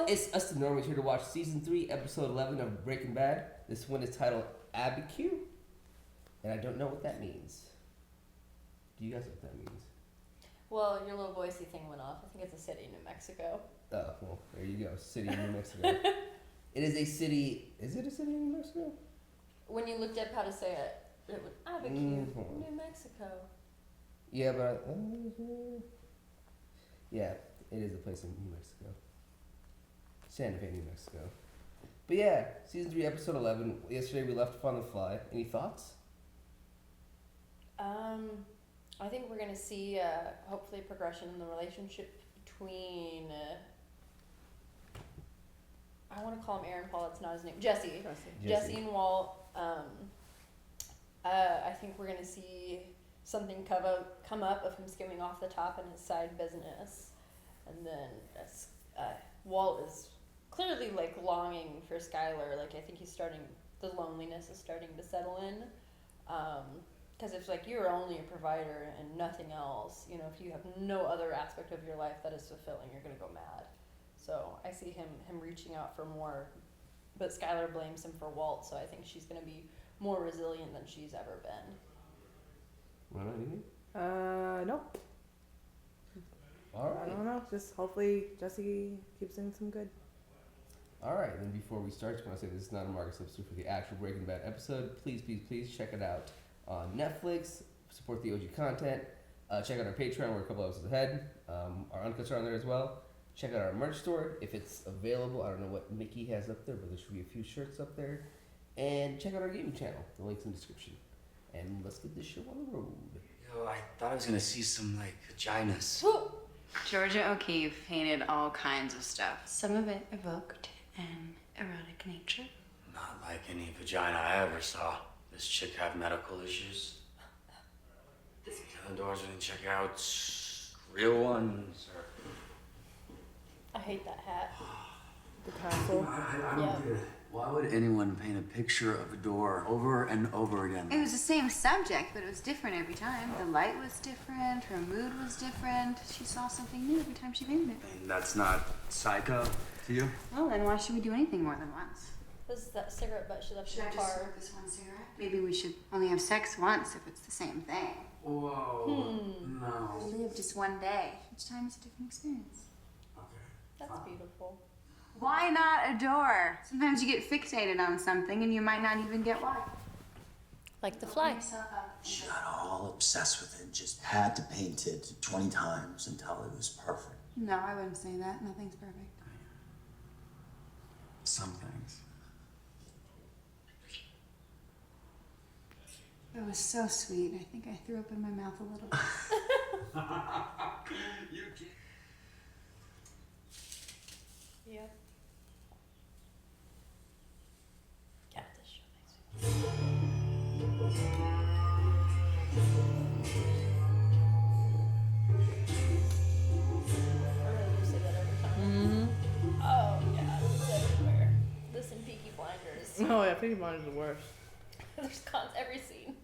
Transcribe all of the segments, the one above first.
It's us the normies here to watch season 3, episode 11 of Breaking Bad. This one is titled Abiquiu, and I don't know what that means. Do you guys know what that means? Well, your little voicey thing went off. I think it's a city in New Mexico. Oh, well, there you go. City in New Mexico. It is a city. Is it a city in New Mexico? When you looked up how to say it, it was Abiquiu, New Mexico. Yeah, but yeah, it is a place in New Mexico. Santa Fe, New Mexico. But yeah, season 3, episode 11. Yesterday we left on the fly. Any thoughts? I think we're gonna see hopefully progression in the relationship between. I want to call him Aaron Paul. It's not his name. Jesse and Walt. I think we're gonna see something come up of him skimming off the top in his side business, and then Walt is clearly like longing for Skylar. Like I think the loneliness is starting to settle in, because if like you're only a provider and nothing else, if you have no other aspect of your life that is fulfilling, you're gonna go mad. So I see him reaching out for more, but Skylar blames him for Walt. So I think she's gonna be more resilient than she's ever been. What about anything? Nope. All right. I don't know. Just hopefully Jesse keeps doing some good. All right. Then before we start, I just want to say this is not a market substitute for the actual Breaking Bad episode. Please check it out on Netflix. Support the OG content. Check out our Patreon. We're a couple episodes ahead. Our uncuts are on there as well. Check out our merch store if it's available. I don't know what Mickey has up there, but there should be a few shirts up there. And check out our gaming channel. The link's in the description. And let's get this show on the road. Yo, I thought I was gonna see some, vaginas. Woo! Georgia O'Keeffe painted all kinds of stuff. Some of it evoked an erotic nature. Not like any vagina I ever saw. This chick have medical issues. The other doors we didn't check out, real ones, or... I hate that hat. The castle. I don't get it. Why would anyone paint a picture of a door over and over again? It was the same subject, but it was different every time. The light was different, her mood was different. She saw something new every time she painted it. I mean, that's not psycho to you? Well, then why should we do anything more than once? This is that cigarette butt she left Should in I the just car. smoke this one cigarette? Maybe we should only have sex once if it's the same thing. Whoa. No. We live just one day. Each time is a different experience. Okay. That's beautiful. Why not a door? Sometimes you get fixated on something and you might not even get why. Like the fly. She got all obsessed with it, just had to paint it 20 times until it was perfect. No, I wouldn't say that. Nothing's perfect. Some things. It was so sweet. I think I threw up in my mouth a little bit. You can't. Yep. Yeah, this show makes me. You say that every time. Oh yeah, it's everywhere. This and Peaky Blinders. Oh yeah, Peaky Blinders is the worst. There's cons every scene.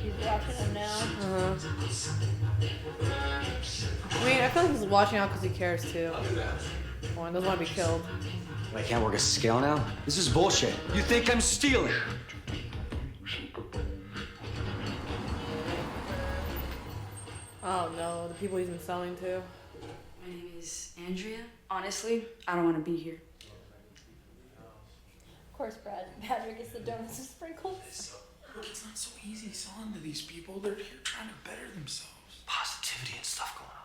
He's watching them now. I mean, I feel like he's watching out because he cares too. Oh, and doesn't want to be killed. I can't work a scale now? This is bullshit. You think I'm stealing? Oh no, the people he's been selling to. My name is Andrea. Honestly, I don't want to be here. Of course, Patrick gets the donuts and sprinkles. Look, it's not so easy selling to these people. They're here trying to better themselves. Positivity and stuff going on.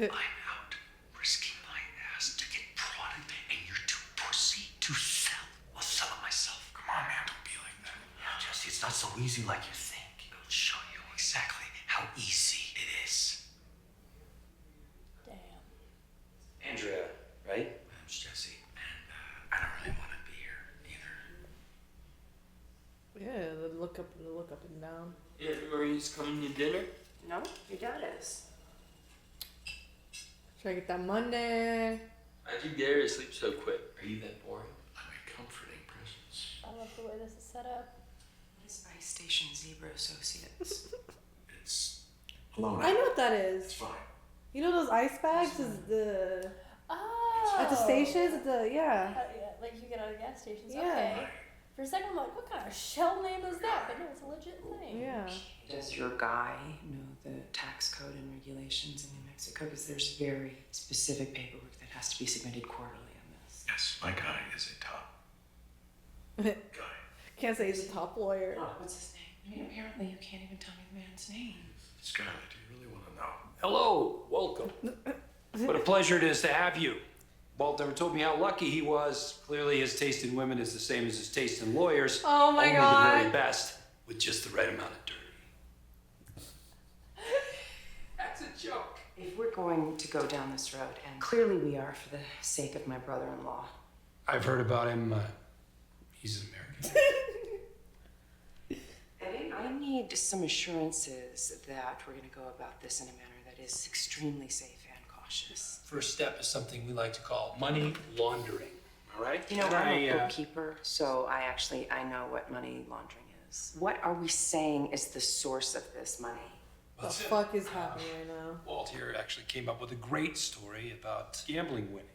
I'm out risking my ass to get product, and you're too pussy to sell. I'll sell it myself. Come on, man, don't be like that. Yeah, Jesse, it's not so easy like you think. I'll show you exactly how easy it is. Damn. Andrea, right? It's Jesse, and I don't really want to be here either. Yeah, the look up and down. Yeah, Marie's coming to dinner? No, your dad is. Try to get that Monday. How'd you get her to sleep so quick? Are you that boring? I'm a comforting presence. I love the way this is set up. What is Ice Station Zebra Associates? It's Alone. I know what that It's is. fine. You know those ice bags is the Oh. at the stations at the yeah. Yeah, like you get out of gas stations. Yeah. Okay. For a second, I'm like, what kind of shell name is that? But no, it's a legit thing. Yeah. Does your guy know the tax code and regulations in New Mexico? Because there's very specific paperwork that has to be submitted quarterly on this. Yes, my guy is a top guy. Can't say he's a top lawyer. Oh, what's his name? I mean, apparently you can't even tell me the man's name. Skylar, do you really want to know? Hello, welcome. What a pleasure it is to have you. Walt never told me how lucky he was. Clearly, his taste in women is the same as his taste in lawyers. Oh my Only God. the very best, with just the right amount of dirty. That's a joke. If we're going to go down this road, and clearly we are for the sake of my brother-in-law, I've heard about him. He's an American. Eddie, I need some assurances that we're going to go about this in a manner that is extremely safe and cautious. First step is something we like to call money laundering. All right? You know, I'm a bookkeeper, so I know what money laundering is. What are we saying is the source of this money? What the fuck is happening right now? Walt here actually came up with a great story about gambling winnings.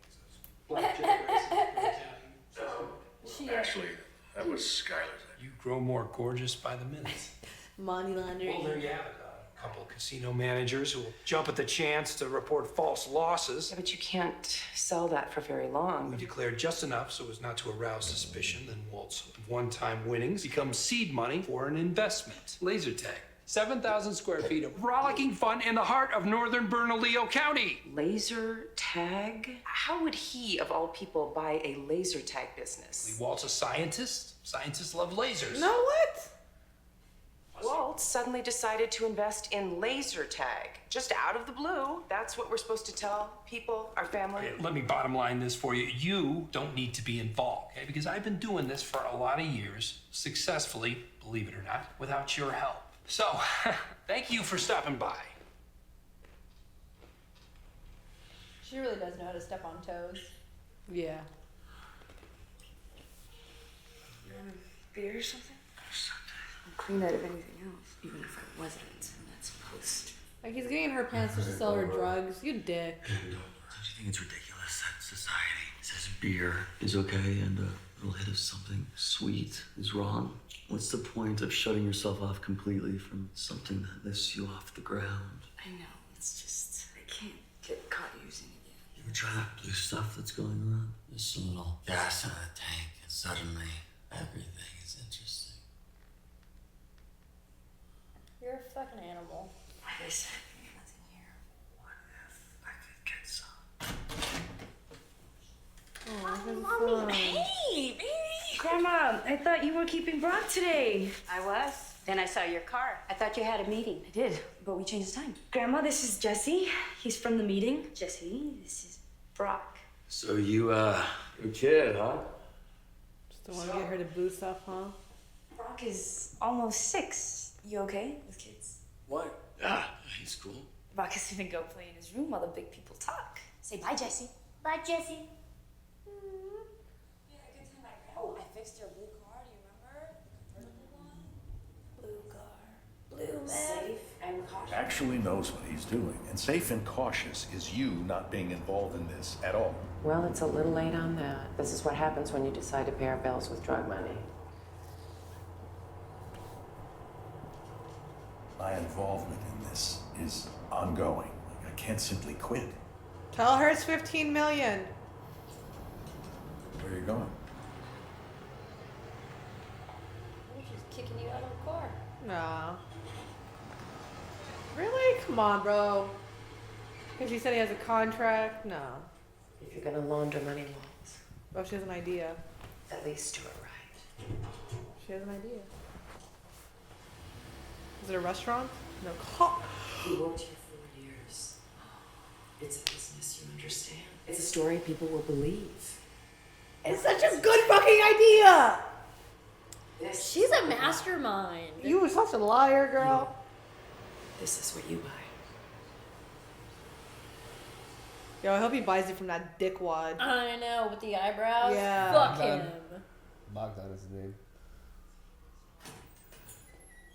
Actually, that was Skylar's. You grow more gorgeous by the minute. Money laundering. Well, there you have it. A couple of casino managers who will jump at the chance to report false losses. Yeah, but you can't sell that for very long. We declared just enough so as not to arouse suspicion. Then Walt's one-time winnings become seed money for an investment. Laser tag. 7,000 square feet of rollicking fun in the heart of northern Bernalillo County. Laser tag? How would he, of all people, buy a laser tag business? Walt's a scientist. Scientists love lasers. No, what? Walt suddenly decided to invest in laser tag. Just out of the blue. That's what we're supposed to tell people, our family. Okay, let me bottom line this for you. You don't need to be involved, okay? Because I've been doing this for a lot of years, successfully, believe it or not, without your help. So, thank you for stopping by. She really does know how to step on toes. Yeah. Beer or something? I'm clean out of anything else, even if I wasn't. And that's post. Like he's getting in her pants to sell her drugs. You dick. Don't you think it's ridiculous that society says beer is okay and a little hit of something sweet is wrong? What's the point of shutting yourself off completely from something that lifts you off the ground? I know, it's just, I can't get caught using it yet. You ever try that blue stuff that's going around? Just a little gas in a tank, and suddenly everything is interesting. You're a fucking animal. Like I said, I got nothing here. What if I could get some? Oh, Mommy, hey, baby! Grandma, I thought you were keeping Brock today. I was. Then I saw your car. I thought you had a meeting. I did, but we changed the time. Grandma, this is Jesse. He's from the meeting. Jesse, this is Brock. So you're a kid, huh? Just don't want to get her to boost stuff, huh? Brock is almost 6. You okay with kids? What? Yeah, he's cool. Brock is gonna go play in his room while the big people talk. Say bye, Jesse. Bye, Jesse. Oh, I fixed your blue car. Do you remember? The convertible one? Blue car. Blue safe and cautious. Actually knows what he's doing, and safe and cautious is you not being involved in this at all. Well, it's a little late on that. This is what happens when you decide to pay our bills with drug money. My involvement in this is ongoing. I can't simply quit. Tell her it's 15 million. Where are you going? She's kicking you out of the car. No. Really? Come on, bro. Because he said he has a contract? No. If you're gonna launder money, Walt, Oh, she has an idea. at least do it right. She has an idea. Is it a restaurant? No. Call. We worked here 4 years. It's a business, you understand? It's a story people will believe. It's such a good fucking idea! She's a mastermind. You were such a liar, girl. This is what you buy. Yo, I hope he buys it from that dickwad. I know, with the eyebrows. Yeah. Fuck him. Bogdan is his name.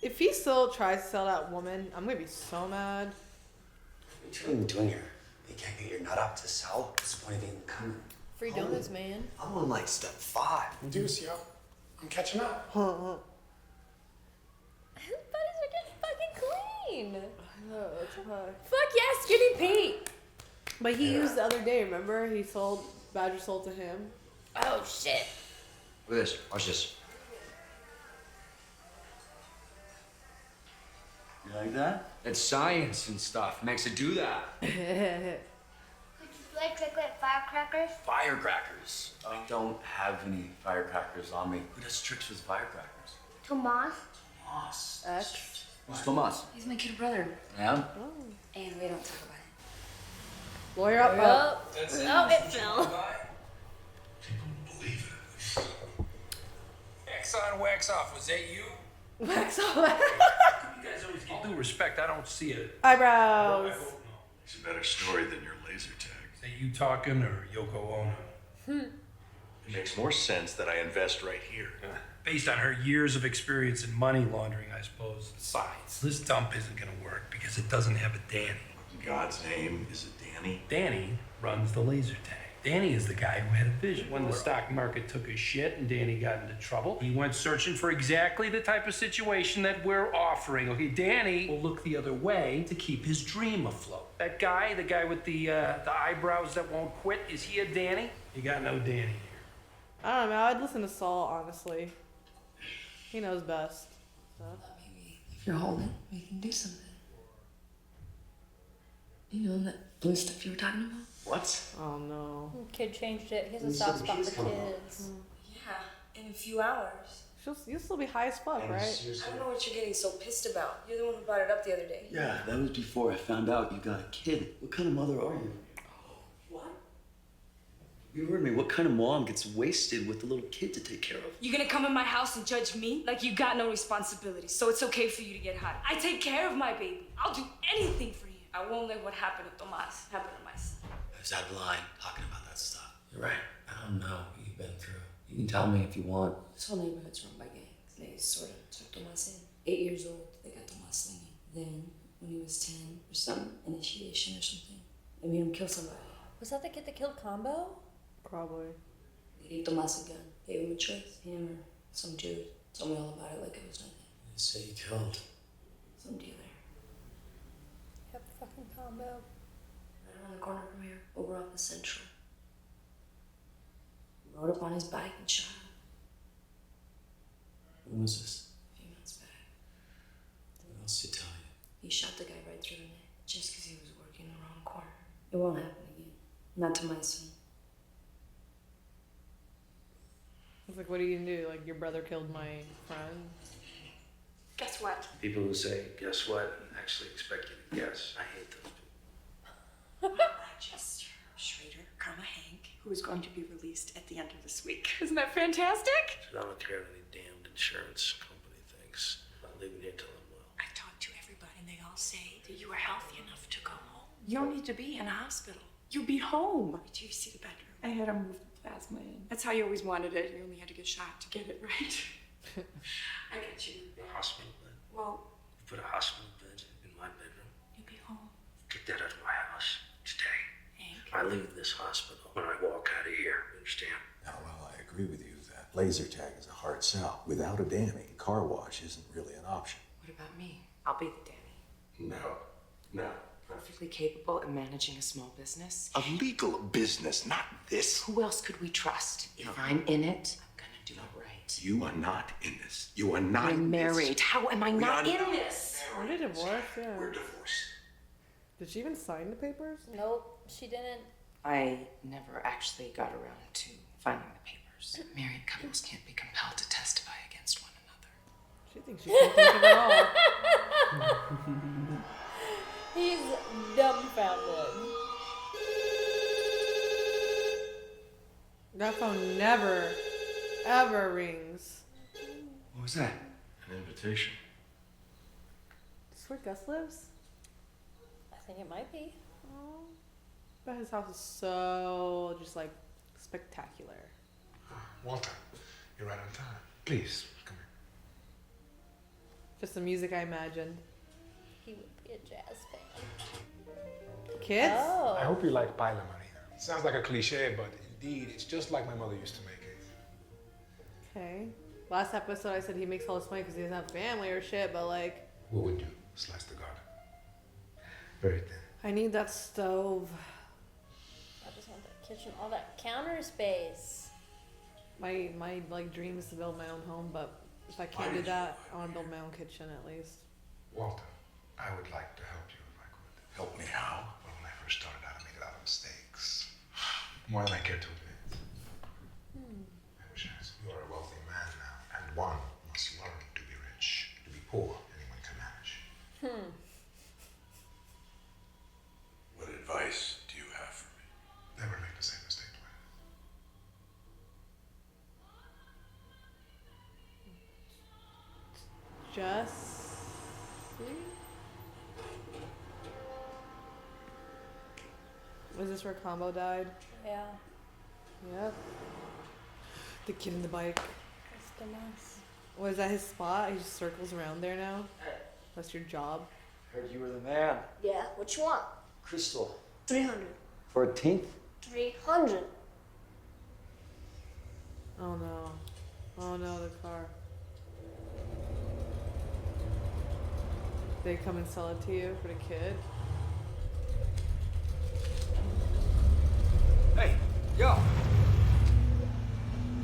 If he still tries to sell that woman, I'm gonna be so mad. What are you doing here? You can't get your nut up to sell? What's the point of even coming? Free donuts, man. I'm on like step 5. Deuce, yo. I'm catching up. His buddies are getting fucking clean. Oh, it's hard. Fuck yeah, Skinny Pete. But he used the other day, remember? Badger sold to him. Oh shit. Look at this. Watch this. You like that? It's science and stuff. Makes it do that. Would you like firecrackers? Firecrackers. I don't have any firecrackers on me. Who does tricks with firecrackers? Tomas? Tomas. X. Who's Tomas? He's my kid brother. Yeah? And we don't talk about it. Lawyer up. Oh, it fell. People believe it. Wax on, wax off. Was that you? Wax off. You guys always get due respect. I don't see it. Eyebrows. It's a better story than your laser tag. Is that you talking or Yoko Ono? It makes more sense that I invest right here. Based on her years of experience in money laundering, I suppose. Besides, this dump isn't gonna work because it doesn't have a Danny. In God's name, is it Danny? Danny runs the laser tag. Danny is the guy who had a vision. When the stock market took a shit and Danny got into trouble, he went searching for exactly the type of situation that we're offering. Okay, Danny will look the other way to keep his dream afloat. That guy, the guy with the eyebrows that won't quit, is he a Danny? You got no Danny here. I don't know, I'd listen to Saul, honestly. He knows best. So. Maybe if you're holding, we can do something. You know that blue stuff you were talking about? What? Oh no. Kid changed it. He has a soft spot for kids. Yeah, in a few hours. You'll still be high as fuck, right? I don't know what you're getting so pissed about. You're the one who brought it up the other day. Yeah, that was before I found out you got a kid. What kind of mother are you? What? You heard me. What kind of mom gets wasted with a little kid to take care of? You gonna come in my house and judge me? Like you got no responsibility, so it's okay for you to get hot. I take care of my baby. I'll do anything for you. I won't let what happened to Tomas happen to my son. I was out of line talking about that stuff. You're right. I don't know what you've been through. You can tell me if you want. This whole neighborhood's run by gangs. They sort of took Tomas in. 8 years old, they got Tomas slinging. Then, when he was 10, or some initiation or something, they made him kill somebody. Was that the kid that killed Combo? Probably. They gave Tomas a gun. Gave him a choice. Him or some dude. Told me all about it like it was nothing. You say you killed. Some dealer. Yep, fucking Combo. Right around the corner from here, over off the Central. Rode up on his bike and shot him. When was this? A few months back. What else did he tell you? He shot the guy right through the neck just because he was working the wrong corner. It won't happen again. Not to my son. It's like, what are you gonna do? Like, your brother killed my friend? Guess what? People who say, guess what, and actually expect you to guess. I hate those people. Rochester, Schrader, Karma Hank, who is going to be released at the end of this week. Isn't that fantastic? I don't care what any damned insurance company thinks. I'm not leaving here till I'm well. I talked to everybody and they all say that you are healthy enough to go home. You don't need to be in a hospital. You'll be home. Do you see the bedroom? I had to move the plasma in. That's how you always wanted it. You only had to get shot to get it right. I got you in bed. Hospital bed. Well, You put a hospital bed in my bedroom. you'll be home. Get that out of my house today. Hank. I leave this hospital when I walk out of here. Understand? Now, while I agree with you that laser tag is a hard sell, without a Danny, car wash isn't really an option. What about me? I'll be the Danny. No. Perfectly capable of managing a small business. A legal business, not this. Who else could we trust? If I'm in it, I'm gonna do it right. You are not in this. You are not We're in this. married. How am I not are in not this? Were they divorced? Yeah. We're divorced. Did she even sign the papers? Nope, she didn't. I never actually got around to finding the papers. Married couples can't be compelled to testify against one another. She thinks she can think of it all. He's dumbfounded. That phone never, ever rings. What was that? An invitation. Is this where Gus lives? I think it might be. Oh. But his house is so just like spectacular. Walter, you're right on time. Please, come here. Just the music I imagined. He would be a jazz fan. kids? Oh. I hope you like paella, Marina. It sounds like a cliche, but indeed, it's just like my mother used to make it. Okay. Last episode I said he makes all this money because he doesn't have family or shit, but like... What would you slice the garlic? Very thin. I need that stove. I just want that kitchen, all that counter space. My like dream is to build my own home, but if I can't do that, I want to build my own kitchen at least. Walter, I would like to help you if I could. Help me how? Well, when I first started out, I made a lot of mistakes. More than I care to admit. I wish you are a wealthy man now, and one must learn to be rich. To be poor, anyone can manage. What advice do you have for me? Never make the same mistake twice. Was this where Combo died? Yeah. Yep. The kid in the bike. That's the mess. Was that his spot? He just circles around there now? That's your job? Heard you were the man. Yeah, what you want? Crystal. 300. 14th? 300. Oh no. Oh no, the car. They come and sell it to you for the kid? Hey, yo!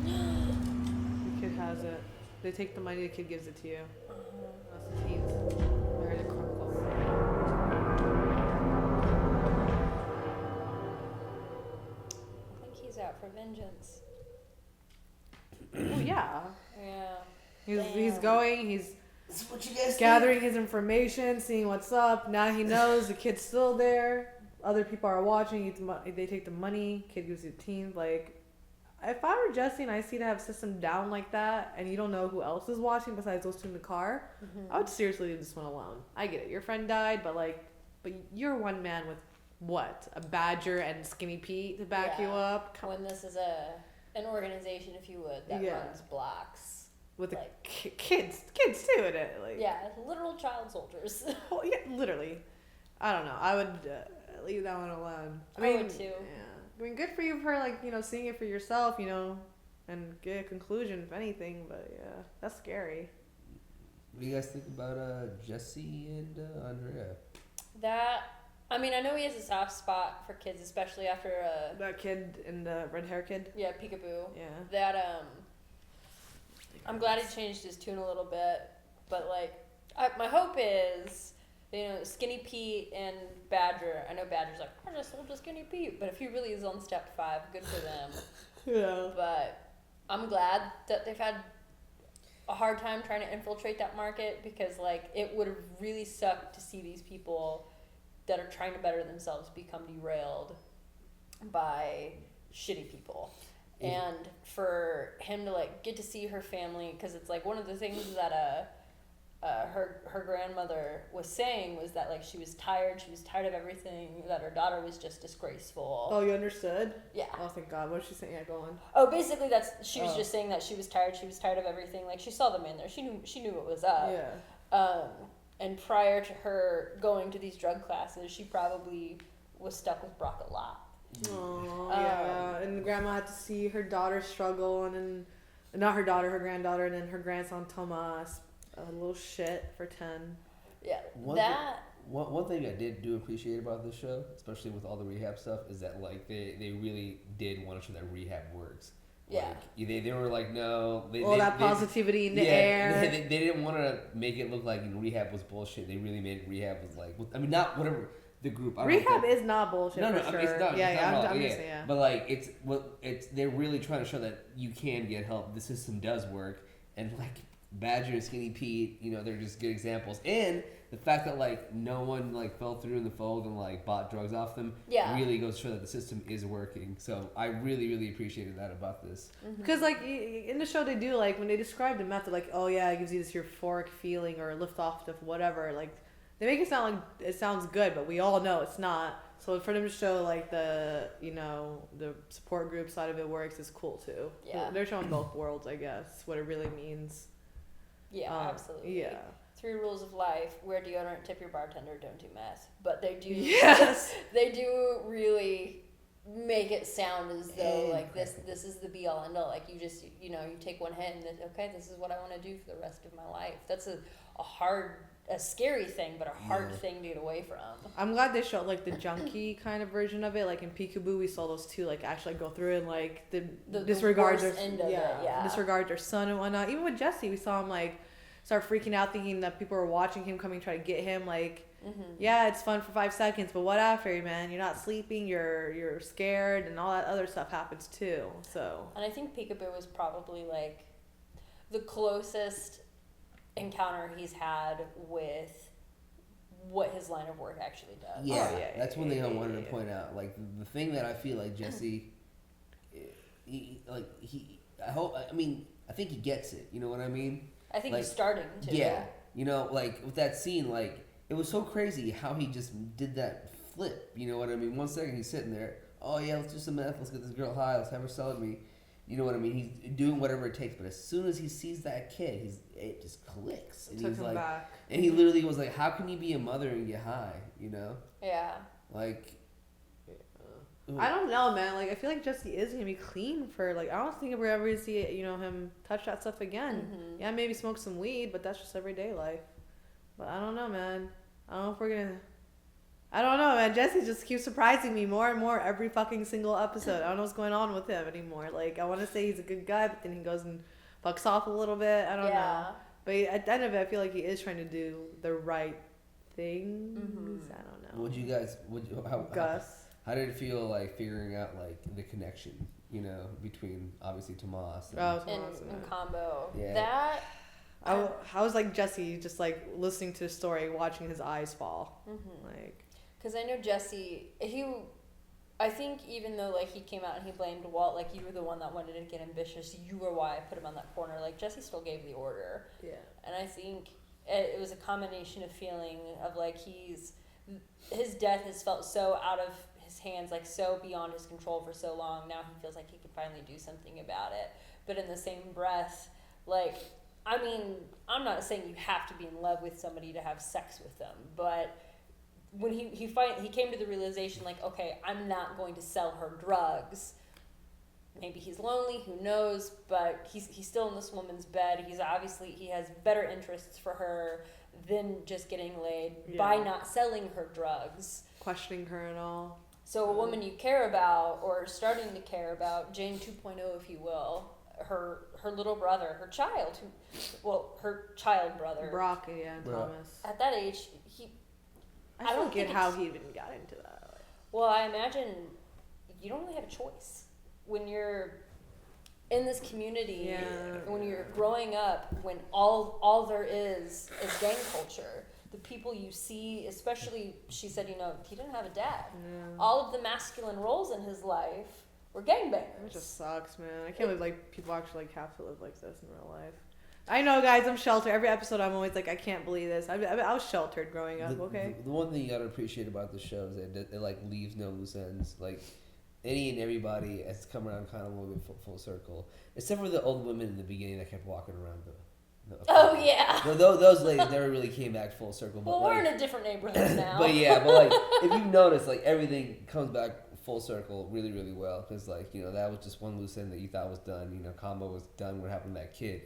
The kid has it. They take the money, the kid gives it to you. That's the teens. I heard the chronicle. I think he's out for vengeance. Oh yeah. Yeah. He's going, he's That's what you guys gathering his information, seeing what's up. Now he knows the kid's still there. Other people are watching. They take the money. Kid gives you the teens. Like, if I were Jesse and I see to have system down like that, and you don't know who else is watching besides those two in the car, I would seriously leave this one alone. I get it. Your friend died, but you're one man with what? A Badger and Skinny Pete to back you up. When this is an organization, if you would, that runs blocks. With like, kids too in it. Like, yeah, literal child soldiers. Oh yeah, literally. I don't know. I would leave that one alone. I would too. Yeah. I mean, good for you for seeing it for yourself, and get a conclusion if anything. But yeah, that's scary. What do you guys think about Jesse and Andrea? I know he has a soft spot for kids, especially after that kid and the red hair kid. Yeah, Peekaboo. Yeah. That I'm glad he changed his tune a little bit, but my hope is, Skinny Pete and Badger. I know Badger's like, I just sold to Skinny Pete, but if he really is on step 5, good for them. Yeah. But I'm glad that they've had a hard time trying to infiltrate that market, because it would have really sucked to see these people that are trying to better themselves become derailed by shitty people. And for him to get to see her family, because it's one of the things that her grandmother was saying was that she was tired of everything, that her daughter was just disgraceful. Oh, you understood? Yeah. Oh, thank God. What did she say? Yeah, go on. Oh, basically she was just saying that she was tired of everything. She saw the man there, she knew what was up. Yeah. And prior to her going to these drug classes, she probably was stuck with Brock a lot. Oh, yeah. And grandma had to see her daughter struggle, and then, not her daughter, her granddaughter, and then her grandson Tomas, a little shit for 10. Yeah. One thing I did appreciate about this show, especially with all the rehab stuff, is that they really did want to show that rehab works. Yeah. They were no. That positivity in the air. They didn't want to make it look like rehab was bullshit. They really made rehab was not whatever the group. Rehab is not bullshit. No, for sure. it's not. I'm just saying. Yeah. But they're really trying to show that you can get help. The system does work, and Badger and Skinny Pete, they're just good examples. And the fact that no one fell through in the fold and bought drugs off them, really goes to show that the system is working. So I really, really appreciated that about this. Because in the show they do when they describe the method, oh yeah, it gives you this euphoric feeling or lift off of whatever. They make it sound like it sounds good, but we all know it's not. So for them to show the the support group side of it works is cool too. Yeah. They're showing both worlds, I guess, what it really means. Yeah, absolutely. Yeah. It's 3 rules of life: wear deodorant, tip your bartender, don't do meth. But they do, Yes. they do really make it sound as though like this is the be all end all. Like you just you take one hit and then, okay, this is what I want to do for the rest of my life. That's a scary thing, but a hard thing to get away from. I'm glad they showed like the junkie kind of version of it. Like in Peekaboo, we saw those two like actually go through and like the disregard their disregard their son and whatnot. Even with Jesse, we saw him like start freaking out, thinking that people were watching him, coming try to get him. Like, yeah, it's fun for 5 seconds, but what after, man? You're not sleeping, you're scared, and all that other stuff happens too. So. And I think Peekaboo was probably like the closest encounter he's had with what his line of work actually does. Yeah, that's one thing I wanted to point out. Like the thing that I feel like Jesse, I think he gets it. You know what I mean? I think like, he's starting to. Yeah, like with that scene, like it was so crazy how he just did that flip. You know what I mean? 1 second he's sitting there. Oh yeah, let's do some meth. Let's get this girl high. Let's have her sell me. You know what I mean? He's doing whatever it takes, but as soon as he sees that kid, it just clicks. And Took him back. And he literally was like, "How can you be a mother and get high?" You know? Yeah. Like, I don't know, man. Like, I feel like Jesse is gonna be clean for like. I don't think we're ever gonna see him touch that stuff again. Yeah, maybe smoke some weed, but that's just everyday life. But I don't know, man. I don't know if we're gonna. I don't know, man. Jesse just keeps surprising me more and more every fucking single episode. I don't know what's going on with him anymore. Like, I want to say he's a good guy, but then he goes and fucks off a little bit. I don't know. But at the end of it, I feel like he is trying to do the right things. I don't know. Gus. How did it feel like figuring out like the connection, between obviously Tomas and Combo? Yeah. That. I was like Jesse, just like listening to the story, watching his eyes fall. Like. Because I know Jesse, I think even though like he came out and he blamed Walt, like you were the one that wanted to get ambitious, you were why I put him on that corner. Like Jesse still gave the order. Yeah. And I think it was a combination of feeling of like his death has felt so out of his hands, like so beyond his control for so long. Now he feels like he could finally do something about it. But in the same breath, like, I mean, I'm not saying you have to be in love with somebody to have sex with them, but when he came to the realization, like, okay, I'm not going to sell her drugs. Maybe he's lonely, who knows, but he's still in this woman's bed. He has better interests for her than just getting laid by not selling her drugs. Questioning her and all. So a woman you care about, or starting to care about, Jane 2.0, if you will, her little brother, her child brother. Brock, and Thomas. At that age, I don't get how he even got into that. Well, I imagine you don't really have a choice when you're in this community. Yeah. When you're growing up, when all there is gang culture. The people you see, especially, she said, he didn't have a dad. Yeah. All of the masculine roles in his life were gangbangers. It just sucks, man. I can't believe like people actually like have to live like this in real life. I know, guys. I'm sheltered. Every episode, I'm always like, I can't believe this. I was sheltered growing up. The one thing you gotta appreciate about the show is that it like leaves no loose ends. Like any and everybody has come around kind of a little bit full circle, except for the old women in the beginning that kept walking around Oh yeah. Those ladies never really came back full circle. But well, we're in a different neighborhood now. but like if you've noticed, like everything comes back full circle really, really well, because like that was just one loose end that you thought was done. Combo was done. What happened to that kid?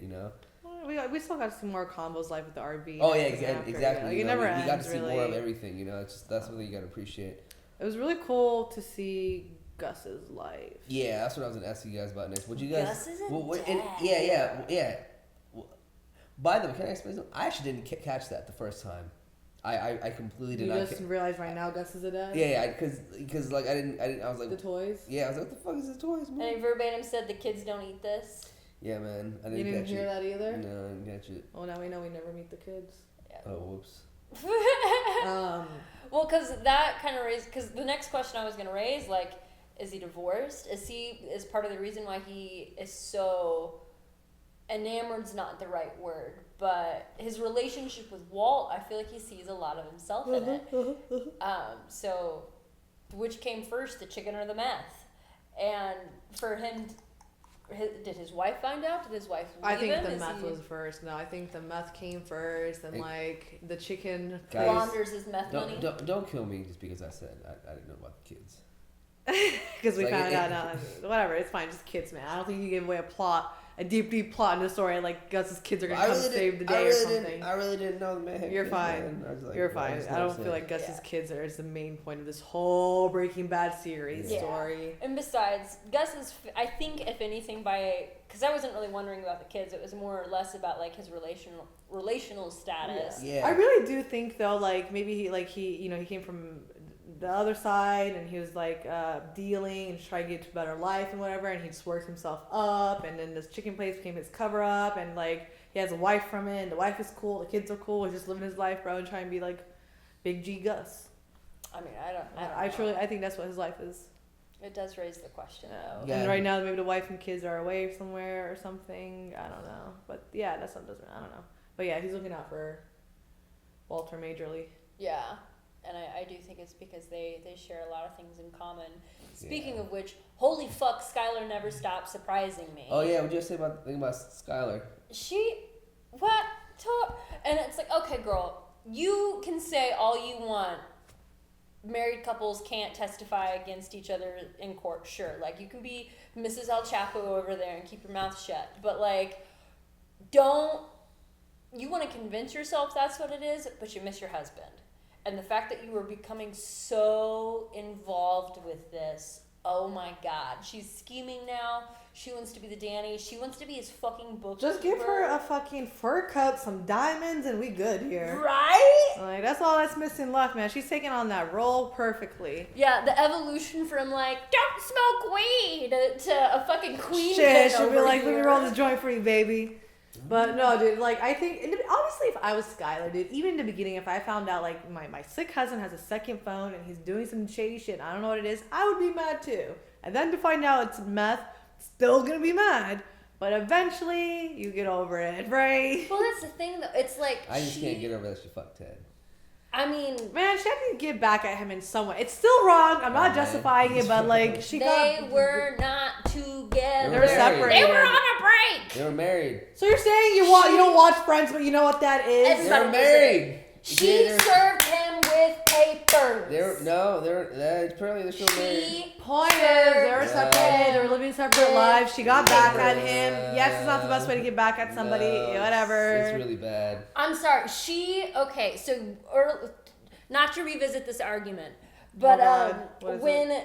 We still got to see more Combo's life with the RV. Oh yeah, exactly. Like, it never ends. We got to see really. more of everything. It's just that's something you got to appreciate. It was really cool to see Gus's life. Yeah, that's what I was gonna ask you guys about next. Would you guys? Gus is a dad. Yeah. By the way, can I explain something? I actually didn't catch that the first time. I completely did not. You just realized right now Gus is a dad? Yeah, because like I didn't. I was like the toys. Yeah, I was like, what the fuck is the toys, man? And he verbatim said the kids don't eat this. Yeah, man. I didn't. You didn't hear that either? No, I didn't catch it. Oh, now we know we never meet the kids. Yeah. Oh, whoops. Well, because that kind of raised. Because the next question I was gonna raise, like, is he divorced? Is part of the reason why he is so enamored's not the right word, but his relationship with Walt, I feel like he sees a lot of himself in it. So, which came first, the chicken or the meth? And for him, Did his wife find out? Did his wife leave I think him? the Is meth he- was first. No, I think the meth came first, and like the chicken. Guys, launders his meth money. Don't kill me just because I said I didn't know about the kids. Because we Like, found out. Whatever, it's fine. Just kids, man. I don't think you give away a deep plot in the story. Like Gus's kids are gonna come save the day or something. I really didn't know the man had You're kids, fine. man. I was like, You're well, fine. just I don't noticed feel it. like Gus's kids are the main point of this whole Breaking Bad series Yeah. story. And besides, Gus is, I think, if anything, because I wasn't really wondering about the kids, it was more or less about like his relational status. Yeah. I really do think though, like maybe he came from the other side and he was like dealing and trying to get to a better life and whatever, and he just worked himself up, and then this chicken place became his cover up, and like he has a wife from it, and the wife is cool, the kids are cool, he's just living his life, bro, and trying to be like Big G Gus. I mean, I don't I know. truly think that's what his life is. It does raise the question, though. Yeah. And right now maybe the wife and kids are away somewhere or something. I don't know, but yeah, that's what doesn't. I don't know, but yeah, he's looking out for Walter majorly. Yeah. And I do think it's because they share a lot of things in common. Speaking of which, holy fuck, Skylar never stopped surprising me. Oh yeah, what did you say about Skylar? What? And it's like, okay, girl, you can say all you want. Married couples can't testify against each other in court, sure. Like, you can be Mrs. El Chapo over there and keep your mouth shut. But, like, you want to convince yourself that's what it is, but you miss your husband. And the fact that you were becoming so involved with this, oh my God. She's scheming now. She wants to be the Danny. She wants to be his fucking bookkeeper. Just give her a fucking fur coat, some diamonds, and we good here. Right? Like, that's all that's missing left, man. She's taking on that role perfectly. Yeah, the evolution from like, don't smoke weed to a fucking queen. Shit, she'll be over like, let me here. roll this joint for you, baby. But no, dude, like, I think, honestly, if I was Skylar, dude, even in the beginning, if I found out, like, my sick cousin has a second phone and he's doing some shady shit, I don't know what it is, I would be mad too. And then to find out it's meth, still gonna be mad. But eventually, you get over it, right? Well, that's the thing, though. It's like, I just can't get over that she fucked Ted. I mean, man, she had to get back at him in some way. It's still wrong. I'm not justifying it, but like they were not together. They were separated. They were on a break. They were married. So you're saying you don't watch Friends, but you know what that is? Everybody They were married. She served him with papers. Apparently they're still married. Point is, they were separated. They were living separate lives. She got back at him. Yes, it's not the best way to get back at somebody. Whatever. It's really bad. I'm sorry. Not to revisit this argument, but when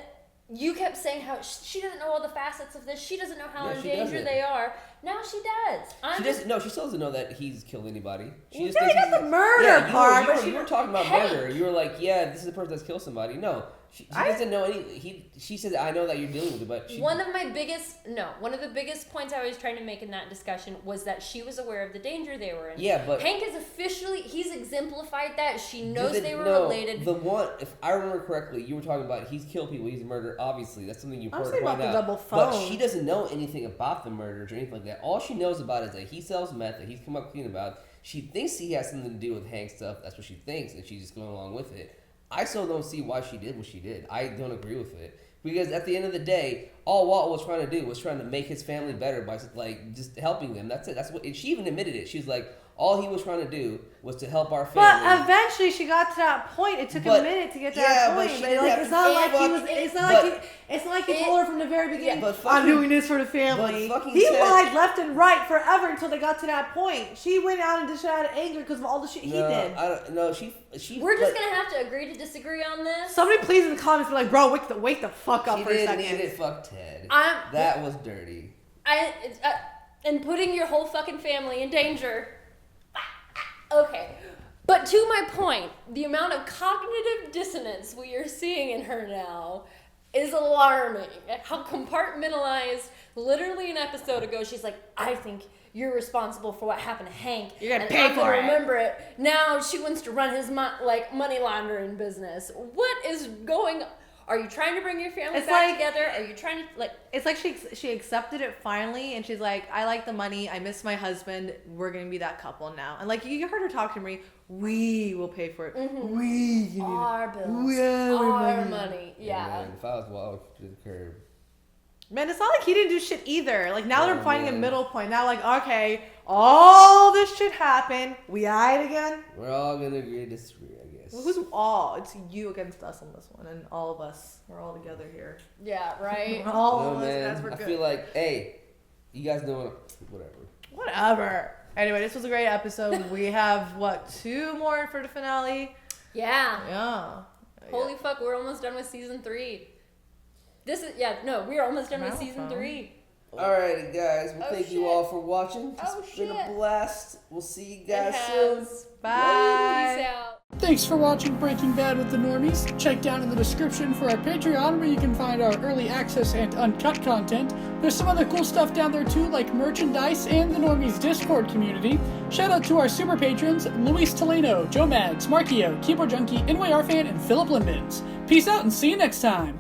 you kept saying how she doesn't know all the facets of this, she doesn't know how in danger they are. Now she does. She still doesn't know that he's killed anybody. She just Yeah, thinks that's the murder part. You were talking about murder. You were like, yeah, this is the person that's killed somebody. No, she doesn't know any. She said, I know that you're dealing with it, but one of the biggest points I was trying to make in that discussion was that she was aware of the danger they were in. Yeah, but Hank is he's exemplified that. She knows they were related. The one, if I remember correctly, you were talking about he's killed people, he's a murderer. Obviously, that's something you've heard. I'm saying about the double phone. But she doesn't know anything about the murders or anything like that. All she knows about is that he sells meth, that he's come up clean about. She thinks he has something to do with Hank's stuff. That's what she thinks, and she's just going along with it. I still don't see why she did what she did. I don't agree with it. Because at the end of the day, all Walt was trying to do was trying to make his family better by like just helping them. That's it. That's what. And she even admitted it. She was like, all he was trying to do was to help our family. But eventually, she got to that point. It took a minute to get to that point. But like, it's not like he told her from the very beginning. I'm doing this for the family. He lied left and right forever until they got to that point. She went out and dished out of anger because of all the shit he did. We're just gonna have to agree to disagree on this. Somebody please in the comments be like, bro, wake the fuck up for a second. She did fuck Ted. That was dirty. And putting your whole fucking family in danger. Okay. But to my point, the amount of cognitive dissonance we are seeing in her now is alarming. How compartmentalized, literally an episode ago, she's like, I think you're responsible for what happened to Hank. You're gonna pay for it. Remember it. Now she wants to run his money laundering business. What is going on? Are you trying to bring your family back together? Are you trying to It's like she accepted it finally, and she's like, I like the money. I miss my husband. We're gonna be that couple now. And like you heard her talk to me, we will pay for it. Mm-hmm. We our bills, our money. Yeah. Man, if I was Walt, to the curb. Man, it's not like he didn't do shit either. Like, now they're finding a man. middle point. Now, like, okay, all this shit happened. We eyed again. We're all gonna agree to disagree, I guess. Well, who's all? It's you against us on this one, and all of us. We're all together here. Yeah, right. All No, of us, man. as we're I good. feel like, hey, you guys know whatever. Whatever. Anyway, this was a great episode. We have, what, 2 more for the finale? Yeah. Yeah. Holy fuck, we're almost done with season 3. We're almost done with season Marathon. 3. Alrighty, guys. Well, Oh, thank shit. you all for watching. Oh, It's been a shit. blast. We'll see you It guys soon. has. Bye. Peace out. Thanks for watching Breaking Bad with the Normies. Check down in the description for our Patreon where you can find our early access and uncut content. There's some other cool stuff down there too, like merchandise and the Normies Discord community. Shout out to our super patrons, Luis Teleno, Joe Mags, Markio, Keyboard Junkie, NYR Fan, and Philip Limbens. Peace out and see you next time!